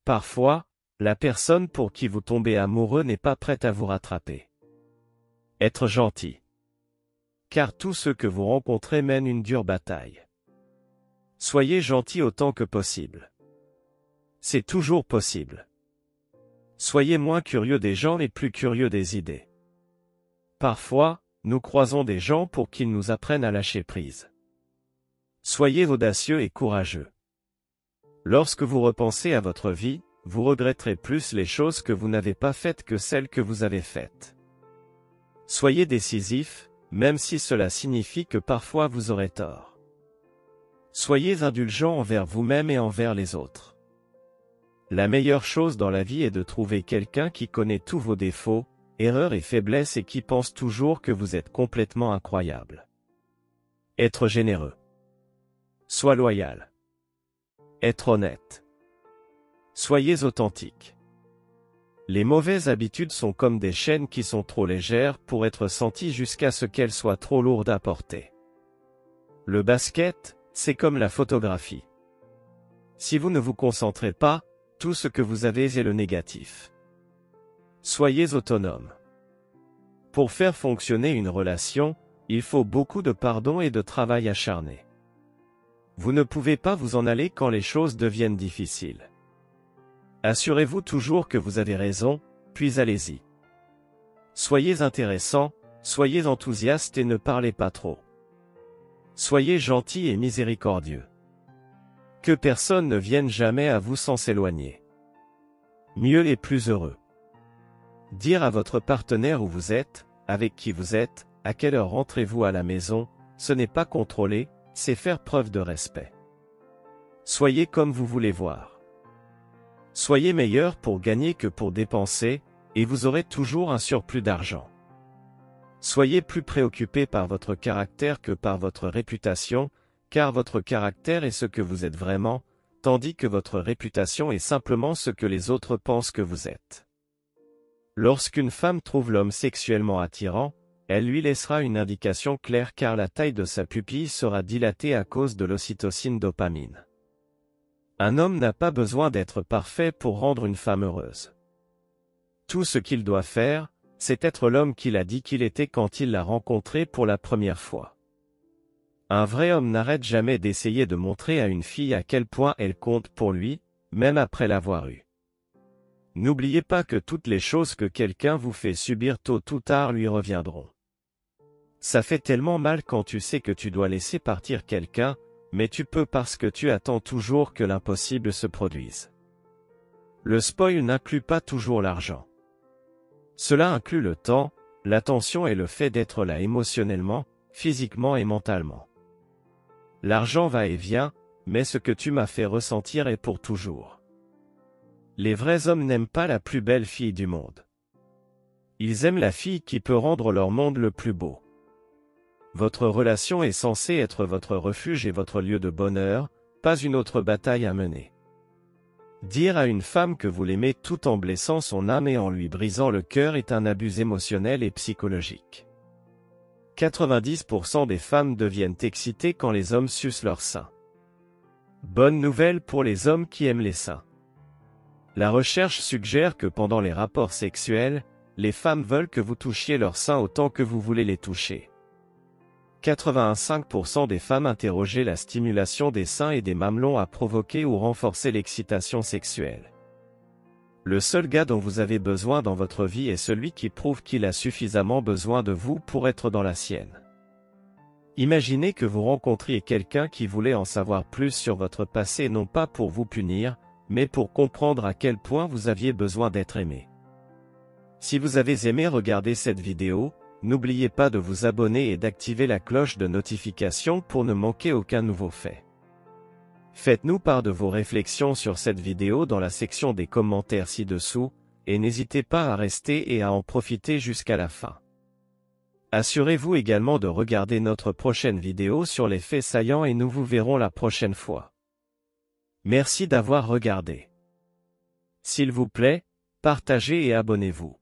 Parfois, la personne pour qui vous tombez amoureux n'est pas prête à vous rattraper. Être gentil. Car tous ceux que vous rencontrez mènent une dure bataille. Soyez gentil autant que possible. C'est toujours possible. Soyez moins curieux des gens et plus curieux des idées. Parfois, nous croisons des gens pour qu'ils nous apprennent à lâcher prise. Soyez audacieux et courageux. Lorsque vous repensez à votre vie, vous regretterez plus les choses que vous n'avez pas faites que celles que vous avez faites. Soyez décisif, même si cela signifie que parfois vous aurez tort. Soyez indulgent envers vous-même et envers les autres. La meilleure chose dans la vie est de trouver quelqu'un qui connaît tous vos défauts, erreurs et faiblesses et qui pense toujours que vous êtes complètement incroyable. Être généreux. Sois loyal. Être honnête. Soyez authentique. Les mauvaises habitudes sont comme des chaînes qui sont trop légères pour être senties jusqu'à ce qu'elles soient trop lourdes à porter. Le basket, c'est comme la photographie. Si vous ne vous concentrez pas, tout ce que vous avez est le négatif. Soyez autonome. Pour faire fonctionner une relation, il faut beaucoup de pardon et de travail acharné. Vous ne pouvez pas vous en aller quand les choses deviennent difficiles. Assurez-vous toujours que vous avez raison, puis allez-y. Soyez intéressant, soyez enthousiaste et ne parlez pas trop. Soyez gentil et miséricordieux. Que personne ne vienne jamais à vous sans s'éloigner. Mieux et plus heureux. Dire à votre partenaire où vous êtes, avec qui vous êtes, à quelle heure rentrez-vous à la maison, ce n'est pas contrôler, c'est faire preuve de respect. Soyez comme vous voulez voir. Soyez meilleur pour gagner que pour dépenser, et vous aurez toujours un surplus d'argent. Soyez plus préoccupé par votre caractère que par votre réputation, car votre caractère est ce que vous êtes vraiment, tandis que votre réputation est simplement ce que les autres pensent que vous êtes. Lorsqu'une femme trouve l'homme sexuellement attirant, elle lui laissera une indication claire car la taille de sa pupille sera dilatée à cause de l'ocytocine dopamine. Un homme n'a pas besoin d'être parfait pour rendre une femme heureuse. Tout ce qu'il doit faire, c'est être l'homme qu'il a dit qu'il était quand il l'a rencontré pour la première fois. Un vrai homme n'arrête jamais d'essayer de montrer à une fille à quel point elle compte pour lui, même après l'avoir eue. N'oubliez pas que toutes les choses que quelqu'un vous fait subir tôt ou tard lui reviendront. Ça fait tellement mal quand tu sais que tu dois laisser partir quelqu'un, mais tu peux parce que tu attends toujours que l'impossible se produise. Le spoil n'inclut pas toujours l'argent. Cela inclut le temps, l'attention et le fait d'être là émotionnellement, physiquement et mentalement. L'argent va et vient, mais ce que tu m'as fait ressentir est pour toujours. Les vrais hommes n'aiment pas la plus belle fille du monde. Ils aiment la fille qui peut rendre leur monde le plus beau. Votre relation est censée être votre refuge et votre lieu de bonheur, pas une autre bataille à mener. Dire à une femme que vous l'aimez tout en blessant son âme et en lui brisant le cœur est un abus émotionnel et psychologique. 90% des femmes deviennent excitées quand les hommes sucent leurs seins. Bonne nouvelle pour les hommes qui aiment les seins. La recherche suggère que pendant les rapports sexuels, les femmes veulent que vous touchiez leurs seins autant que vous voulez les toucher. 85% des femmes interrogées la stimulation des seins et des mamelons a provoqué ou renforcé l'excitation sexuelle. Le seul gars dont vous avez besoin dans votre vie est celui qui prouve qu'il a suffisamment besoin de vous pour être dans la sienne. Imaginez que vous rencontriez quelqu'un qui voulait en savoir plus sur votre passé non pas pour vous punir, mais pour comprendre à quel point vous aviez besoin d'être aimé. Si vous avez aimé regarder cette vidéo, n'oubliez pas de vous abonner et d'activer la cloche de notification pour ne manquer aucun nouveau fait. Faites-nous part de vos réflexions sur cette vidéo dans la section des commentaires ci-dessous, et n'hésitez pas à rester et à en profiter jusqu'à la fin. Assurez-vous également de regarder notre prochaine vidéo sur les faits saillants et nous vous verrons la prochaine fois. Merci d'avoir regardé. S'il vous plaît, partagez et abonnez-vous.